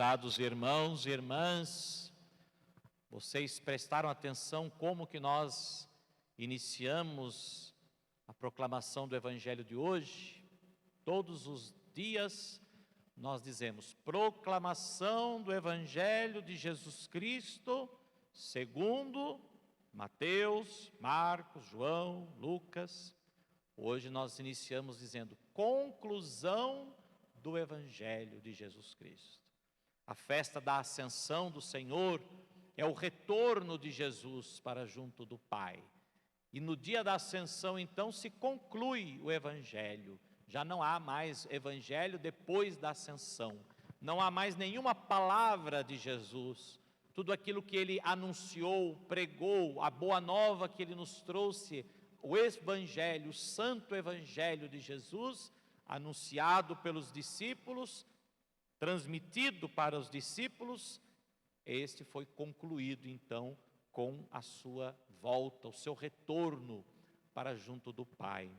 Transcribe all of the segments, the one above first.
Prezados irmãos e irmãs, vocês prestaram atenção como que nós iniciamos a proclamação do Evangelho de hoje? Todos os dias nós dizemos: proclamação do Evangelho de Jesus Cristo, segundo Mateus, Marcos, João, Lucas. Hoje nós iniciamos dizendo: conclusão do Evangelho de Jesus Cristo. A festa da ascensão do Senhor é o retorno de Jesus para junto do Pai. E no dia da ascensão, então, se conclui o Evangelho. Já não há mais Evangelho depois da ascensão. Não há mais nenhuma palavra de Jesus. Tudo aquilo que Ele anunciou, pregou, a boa nova que Ele nos trouxe, o Evangelho, o Santo Evangelho de Jesus, anunciado pelos discípulos, transmitido para os discípulos, este foi concluído então com a sua volta, o seu retorno para junto do Pai.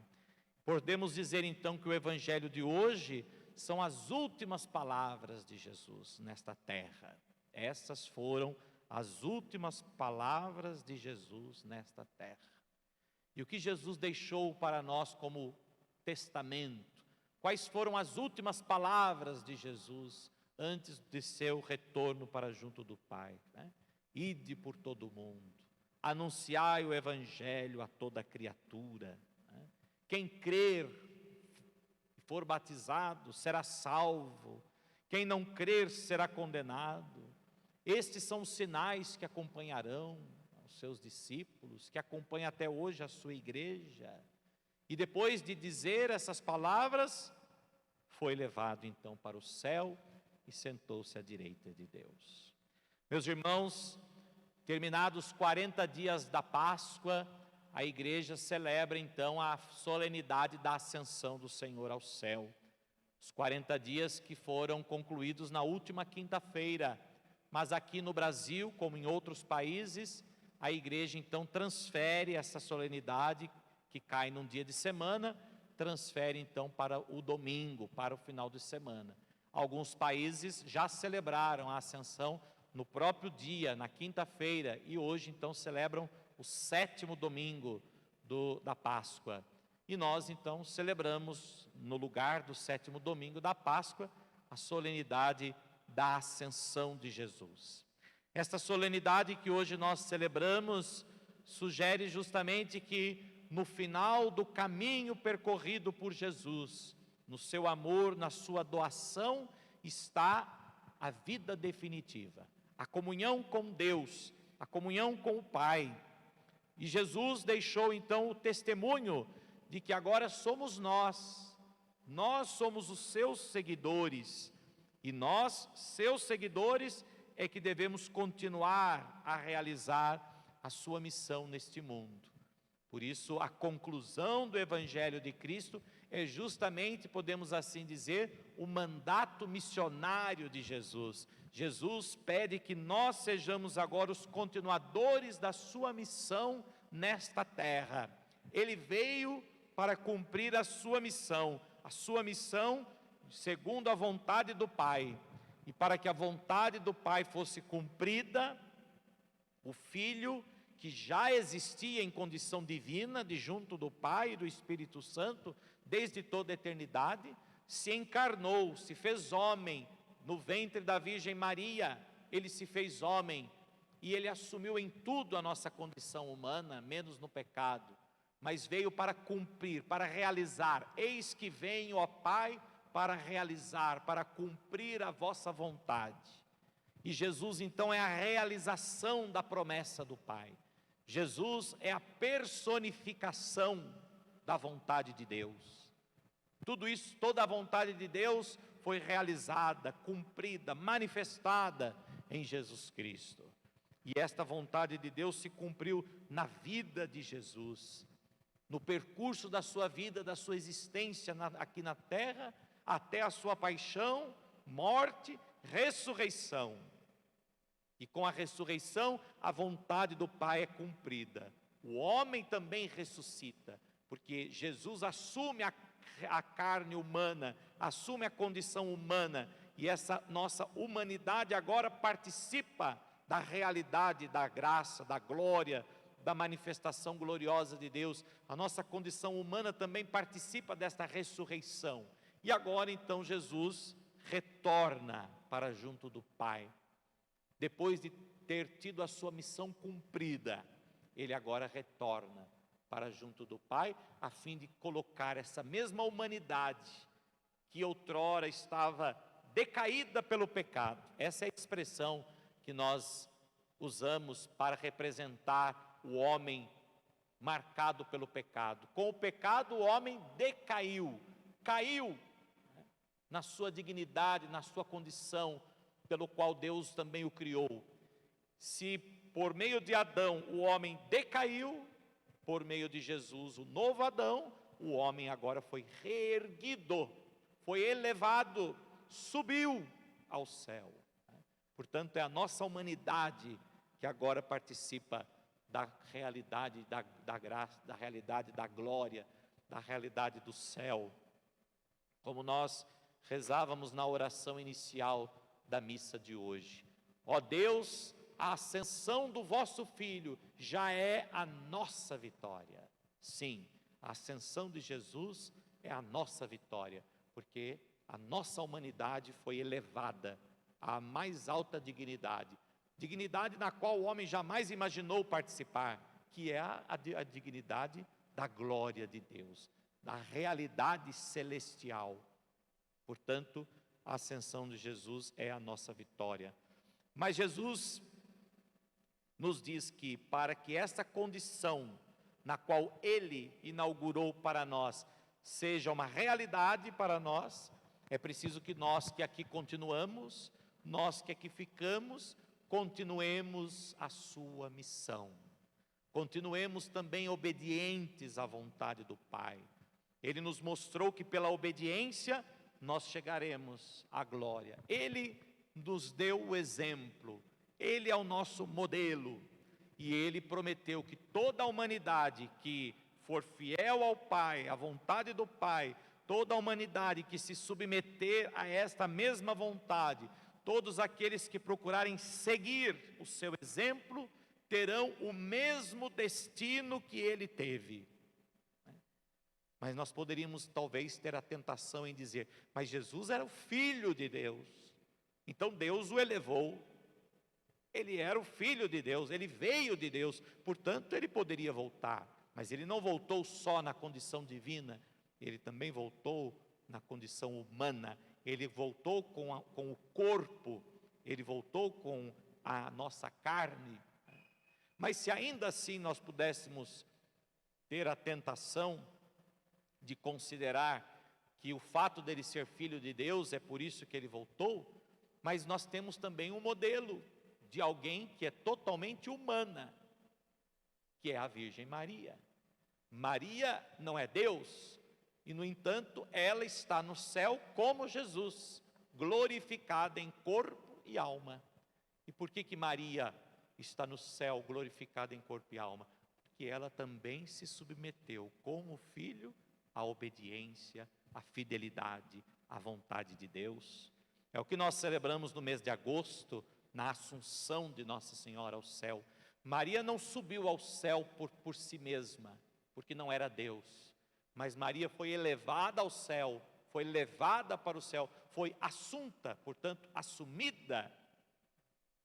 Podemos dizer então que o Evangelho de hoje são as últimas palavras de Jesus nesta terra. Essas foram as últimas palavras de Jesus nesta terra. E o que Jesus deixou para nós como testamento? Quais foram as últimas palavras de Jesus antes de seu retorno para junto do Pai? Ide por todo o mundo, anunciai o Evangelho a toda criatura. Quem crer e for batizado será salvo, quem não crer será condenado. Estes são os sinais que acompanharão os seus discípulos, que acompanham até hoje a sua igreja. E depois de dizer essas palavras, foi levado então para o céu e sentou-se à direita de Deus. Meus irmãos, terminados 40 dias da Páscoa, a igreja celebra então a solenidade da ascensão do Senhor ao céu. Os 40 dias que foram concluídos na última quinta-feira, mas aqui no Brasil, como em outros países, a igreja então transfere essa solenidade que cai num dia de semana, transfere então para o domingo, para o final de semana. Alguns países já celebraram a ascensão no próprio dia, na quinta-feira, e hoje então celebram o 7º domingo da Páscoa. E nós então celebramos, no lugar do 7º domingo da Páscoa, a solenidade da ascensão de Jesus. Esta solenidade que hoje nós celebramos sugere justamente que no final do caminho percorrido por Jesus, no seu amor, na sua doação, está a vida definitiva, a comunhão com Deus, a comunhão com o Pai. E Jesus deixou então o testemunho de que agora somos nós somos os seus seguidores, e nós, seus seguidores, é que devemos continuar a realizar a sua missão neste mundo. Por isso, a conclusão do Evangelho de Cristo é justamente, podemos assim dizer, o mandato missionário de Jesus. Jesus pede que nós sejamos agora os continuadores da sua missão nesta terra. Ele veio para cumprir a sua missão segundo a vontade do Pai. E para que a vontade do Pai fosse cumprida, o Filho, que já existia em condição divina, de junto do Pai e do Espírito Santo, desde toda a eternidade, se encarnou, se fez homem, no ventre da Virgem Maria, Ele se fez homem, e Ele assumiu em tudo a nossa condição humana, menos no pecado, mas veio para cumprir, para realizar. Eis que venho, ó Pai, para realizar, para cumprir a vossa vontade. E Jesus então é a realização da promessa do Pai. Jesus é a personificação da vontade de Deus. Tudo isso, toda a vontade de Deus foi realizada, cumprida, manifestada em Jesus Cristo. E esta vontade de Deus se cumpriu na vida de Jesus, no percurso da sua vida, da sua existência aqui na terra, até a sua paixão, morte, ressurreição. E com a ressurreição, a vontade do Pai é cumprida. O homem também ressuscita, porque Jesus assume a carne humana, assume a condição humana, e essa nossa humanidade agora participa da realidade, da graça, da glória, da manifestação gloriosa de Deus. A nossa condição humana também participa desta ressurreição. E agora então Jesus retorna para junto do Pai. Depois de ter tido a sua missão cumprida, ele agora retorna para junto do Pai, a fim de colocar essa mesma humanidade que outrora estava decaída pelo pecado. Essa é a expressão que nós usamos para representar o homem marcado pelo pecado. Com o pecado o homem decaiu, caiu na sua dignidade, na sua condição, pelo qual Deus também o criou. Se por meio de Adão o homem decaiu, por meio de Jesus, o novo Adão, o homem agora foi reerguido, foi elevado, subiu ao céu. Portanto, é a nossa humanidade que agora participa da realidade da graça, da realidade da glória, da realidade do céu. Como nós rezávamos na oração inicial da missa de hoje. Ó Deus, a ascensão do vosso Filho já é a nossa vitória. Sim, a ascensão de Jesus é a nossa vitória, porque a nossa humanidade foi elevada à mais alta dignidade, dignidade na qual o homem jamais imaginou participar, que é a dignidade da glória de Deus, da realidade celestial. Portanto, a ascensão de Jesus é a nossa vitória. Mas Jesus nos diz que para que essa condição na qual Ele inaugurou para nós seja uma realidade para nós, é preciso que nós que aqui continuamos, nós que aqui ficamos, continuemos a sua missão. Continuemos também obedientes à vontade do Pai. Ele nos mostrou que pela obediência nós chegaremos à glória. Ele nos deu o exemplo, Ele é o nosso modelo, e Ele prometeu que toda a humanidade que for fiel ao Pai, à vontade do Pai, toda a humanidade que se submeter a esta mesma vontade, todos aqueles que procurarem seguir o seu exemplo, terão o mesmo destino que Ele teve. Mas nós poderíamos talvez ter a tentação em dizer, mas Jesus era o Filho de Deus, então Deus o elevou, Ele era o Filho de Deus, Ele veio de Deus, portanto Ele poderia voltar, mas Ele não voltou só na condição divina, Ele também voltou na condição humana, Ele voltou com o corpo, Ele voltou com a nossa carne. Mas se ainda assim nós pudéssemos ter a tentação de considerar que o fato dele ser filho de Deus é por isso que ele voltou, mas nós temos também um modelo de alguém que é totalmente humana, que é a Virgem Maria. Maria não é Deus, e no entanto ela está no céu como Jesus, glorificada em corpo e alma. E por que Maria está no céu glorificada em corpo e alma? Porque ela também se submeteu como filho à obediência, à fidelidade, à vontade de Deus. É o que nós celebramos no mês de agosto, na Assunção de Nossa Senhora ao céu. Maria não subiu ao céu por si mesma, porque não era Deus, mas Maria foi elevada ao céu, foi levada para o céu, foi assunta, portanto, assumida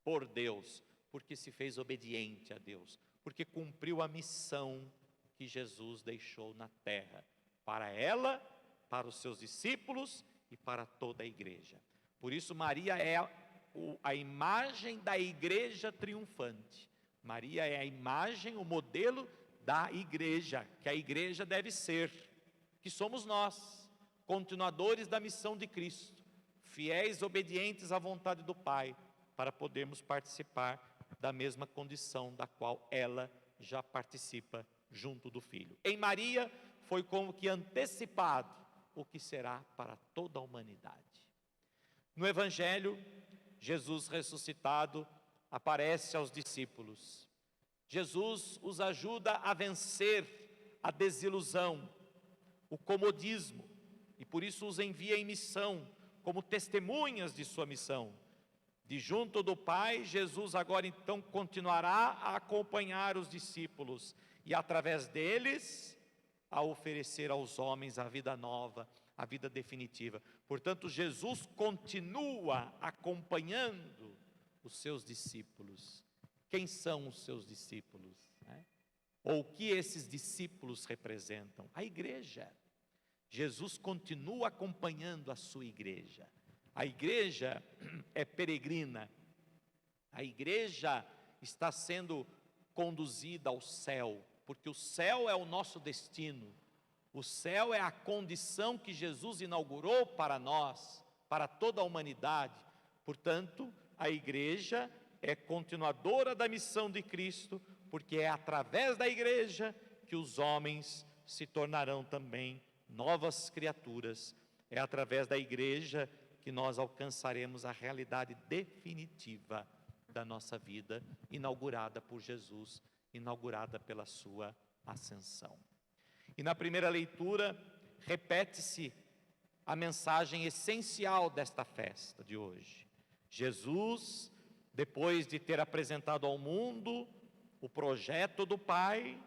por Deus, porque se fez obediente a Deus, porque cumpriu a missão que Jesus deixou na terra, para ela, para os seus discípulos e para toda a igreja. Por isso Maria é a imagem da igreja triunfante. Maria é a imagem, o modelo da igreja, que a igreja deve ser, que somos nós, continuadores da missão de Cristo, fiéis, obedientes à vontade do Pai, para podermos participar da mesma condição da qual ela já participa junto do Filho. Em Maria foi como que antecipado o que será para toda a humanidade. No Evangelho, Jesus ressuscitado aparece aos discípulos. Jesus os ajuda a vencer a desilusão, o comodismo, e por isso os envia em missão como testemunhas de sua missão. De junto do Pai, Jesus agora então continuará a acompanhar os discípulos e através deles a oferecer aos homens a vida nova, a vida definitiva. Portanto, Jesus continua acompanhando os seus discípulos. Quem são os seus discípulos? Ou o que esses discípulos representam? A igreja. Jesus continua acompanhando a sua igreja. A igreja é peregrina, a igreja está sendo conduzida ao céu, porque o céu é o nosso destino, o céu é a condição que Jesus inaugurou para nós, para toda a humanidade. Portanto, a igreja é continuadora da missão de Cristo, porque é através da igreja que os homens se tornarão também novas criaturas, é através da igreja que nós alcançaremos a realidade definitiva da nossa vida, inaugurada por Jesus, inaugurada pela sua ascensão. E na primeira leitura, repete-se a mensagem essencial desta festa de hoje. Jesus, depois de ter apresentado ao mundo o projeto do Pai,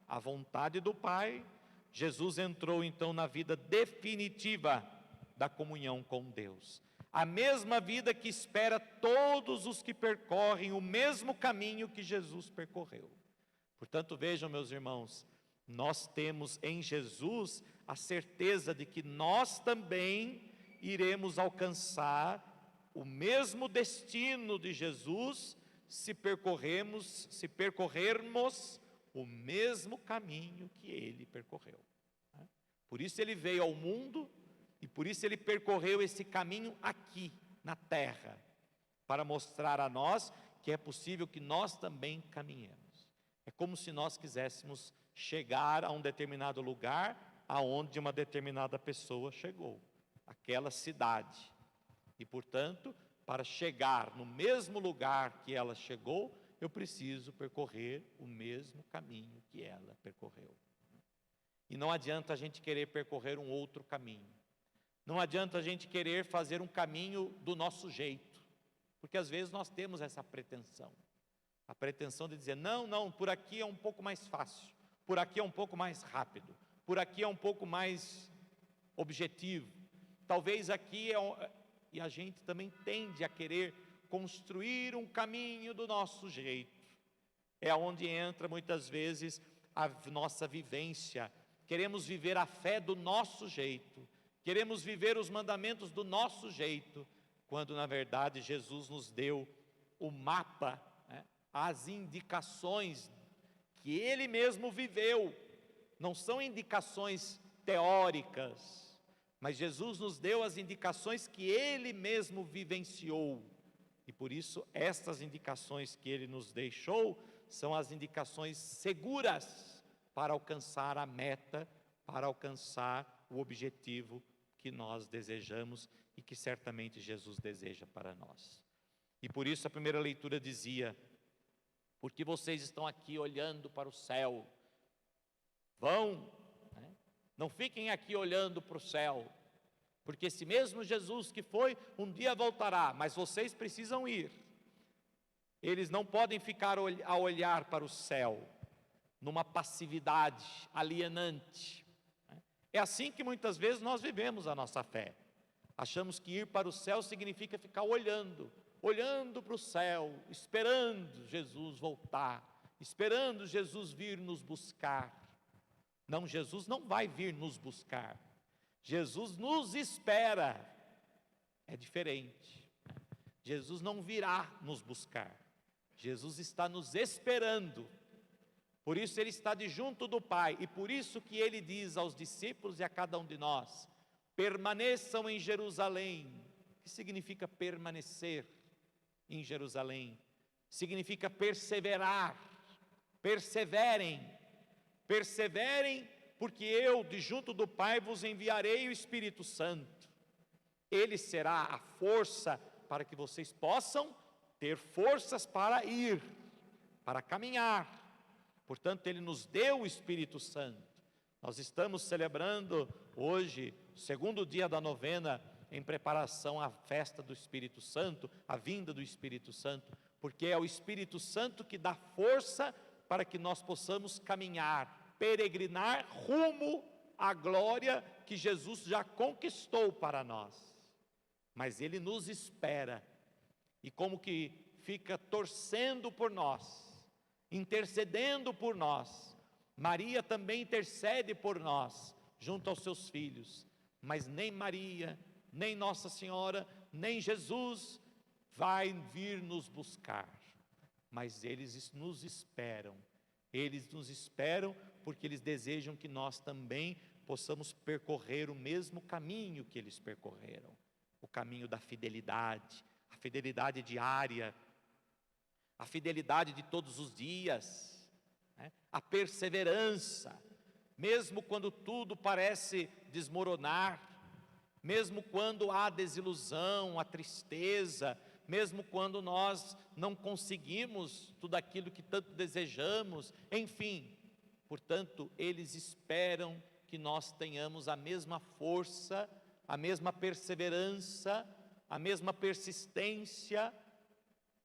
a vontade do Pai, Jesus entrou então na vida definitiva da comunhão com Deus, a mesma vida que espera todos os que percorrem o mesmo caminho que Jesus percorreu. Portanto, vejam, meus irmãos, nós temos em Jesus a certeza de que nós também iremos alcançar o mesmo destino de Jesus se percorrermos o mesmo caminho que ele percorreu. Por isso ele veio ao mundo e por isso ele percorreu esse caminho aqui, na terra, para mostrar a nós que é possível que nós também caminhemos. É como se nós quiséssemos chegar a um determinado lugar, aonde uma determinada pessoa chegou, aquela cidade. E, portanto, para chegar no mesmo lugar que ela chegou, eu preciso percorrer o mesmo caminho que ela percorreu. E não adianta a gente querer percorrer um outro caminho. Não adianta a gente querer fazer um caminho do nosso jeito, porque às vezes nós temos essa pretensão. A pretensão de dizer, não, por aqui é um pouco mais fácil, por aqui é um pouco mais rápido, por aqui é um pouco mais objetivo. Talvez aqui e a gente também tende a querer construir um caminho do nosso jeito. É onde entra muitas vezes a nossa vivência. Queremos viver a fé do nosso jeito, queremos viver os mandamentos do nosso jeito, quando na verdade Jesus nos deu o mapa, as indicações que Ele mesmo viveu. Não são indicações teóricas, mas Jesus nos deu as indicações que Ele mesmo vivenciou. E por isso estas indicações que Ele nos deixou são as indicações seguras para alcançar a meta, para alcançar o objetivo que nós desejamos e que certamente Jesus deseja para nós. E por isso a primeira leitura dizia, porque vocês estão aqui olhando para o céu, não fiquem aqui olhando para o céu, porque esse mesmo Jesus que foi, um dia voltará, mas vocês precisam ir. Eles não podem ficar a olhar para o céu, numa passividade alienante. É assim que muitas vezes nós vivemos a nossa fé. Achamos que ir para o céu significa ficar olhando para o céu, esperando Jesus voltar, esperando Jesus vir nos buscar. Não, Jesus não vai vir nos buscar. Jesus nos espera. É diferente. Jesus não virá nos buscar. Jesus está nos esperando. Por isso Ele está de junto do Pai, e por isso que Ele diz aos discípulos e a cada um de nós, permaneçam em Jerusalém. O que significa permanecer em Jerusalém? Significa perseverar, perseverem, porque eu de junto do Pai vos enviarei o Espírito Santo. Ele será a força para que vocês possam ter forças para ir, para caminhar. Portanto, Ele nos deu o Espírito Santo. Nós estamos celebrando hoje, o segundo dia da novena, em preparação à festa do Espírito Santo, à vinda do Espírito Santo, porque é o Espírito Santo que dá força para que nós possamos caminhar, peregrinar rumo à glória que Jesus já conquistou para nós. Mas Ele nos espera, e como que fica torcendo por nós, intercedendo por nós. Maria também intercede por nós, junto aos seus filhos, mas nem Maria, nem Nossa Senhora, nem Jesus vai vir nos buscar, mas eles nos esperam porque eles desejam que nós também possamos percorrer o mesmo caminho que eles percorreram, o caminho da fidelidade, a fidelidade diária, a fidelidade de todos os dias, né? A perseverança, mesmo quando tudo parece desmoronar, mesmo quando há desilusão, a tristeza, mesmo quando nós não conseguimos tudo aquilo que tanto desejamos, enfim. Portanto, eles esperam que nós tenhamos a mesma força, a mesma perseverança, a mesma persistência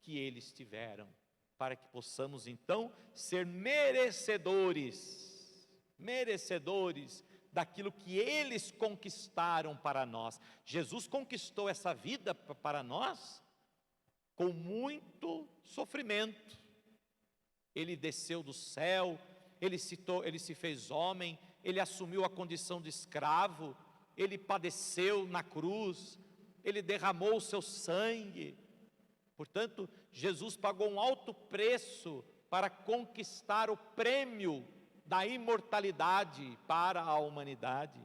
que eles tiveram, para que possamos então ser merecedores daquilo que eles conquistaram para nós. Jesus conquistou essa vida para nós com muito sofrimento. Ele desceu do céu, ele se fez homem, ele assumiu a condição de escravo, ele padeceu na cruz, ele derramou o seu sangue. Portanto, Jesus pagou um alto preço para conquistar o prêmio da imortalidade para a humanidade.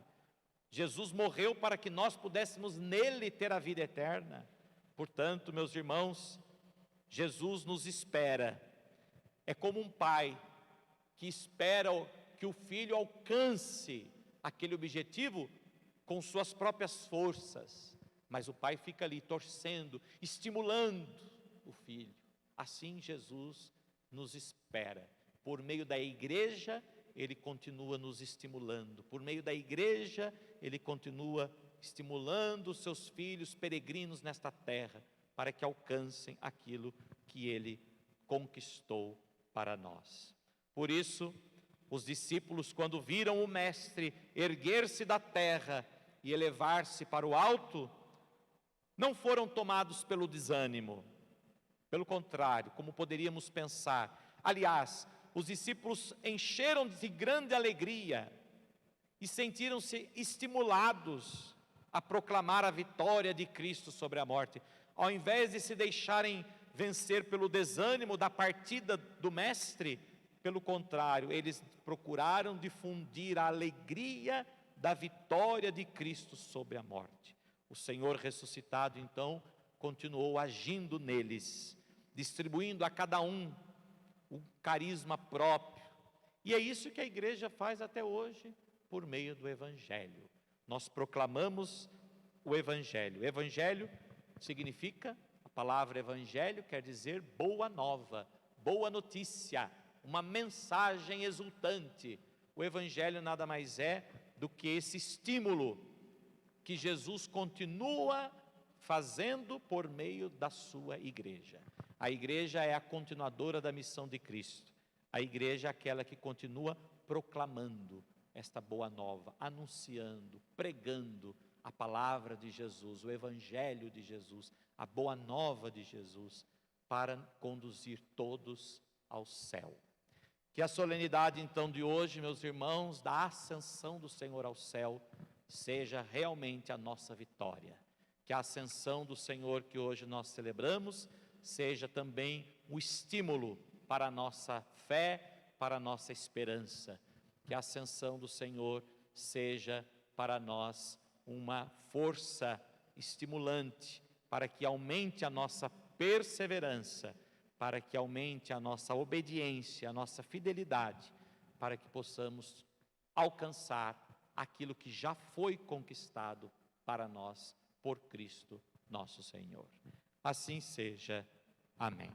Jesus morreu para que nós pudéssemos nele ter a vida eterna. Portanto, meus irmãos, Jesus nos espera. É como um pai que espera que o filho alcance aquele objetivo com suas próprias forças, mas o pai fica ali torcendo, estimulando o filho. Assim Jesus nos espera. Por meio da igreja, Ele continua nos estimulando. Por meio da igreja, Ele continua estimulando os seus filhos peregrinos nesta terra, para que alcancem aquilo que Ele conquistou para nós. Por isso, os discípulos, quando viram o Mestre erguer-se da terra e elevar-se para o alto, não foram tomados pelo desânimo. Pelo contrário, como poderíamos pensar. Aliás, os discípulos encheram-se de grande alegria e sentiram-se estimulados a proclamar a vitória de Cristo sobre a morte. Ao invés de se deixarem vencer pelo desânimo da partida do Mestre, pelo contrário, eles procuraram difundir a alegria da vitória de Cristo sobre a morte. O Senhor ressuscitado, então, continuou agindo neles, distribuindo a cada um o carisma próprio. E é isso que a igreja faz até hoje, por meio do Evangelho. Nós proclamamos o Evangelho. Evangelho significa, a palavra Evangelho quer dizer boa nova, boa notícia, uma mensagem exultante. O Evangelho nada mais é do que esse estímulo que Jesus continua fazendo por meio da sua igreja. A igreja é a continuadora da missão de Cristo. A igreja é aquela que continua proclamando esta boa nova, anunciando, pregando a palavra de Jesus, o Evangelho de Jesus, a boa nova de Jesus, para conduzir todos ao céu. Que a solenidade então de hoje, meus irmãos, da ascensão do Senhor ao céu, seja realmente a nossa vitória. Que a ascensão do Senhor que hoje nós celebramos, seja também um estímulo para a nossa fé, para a nossa esperança. Que a ascensão do Senhor seja para nós uma força estimulante, para que aumente a nossa perseverança, para que aumente a nossa obediência, a nossa fidelidade, para que possamos alcançar aquilo que já foi conquistado para nós por Cristo nosso Senhor. Assim seja. Amém.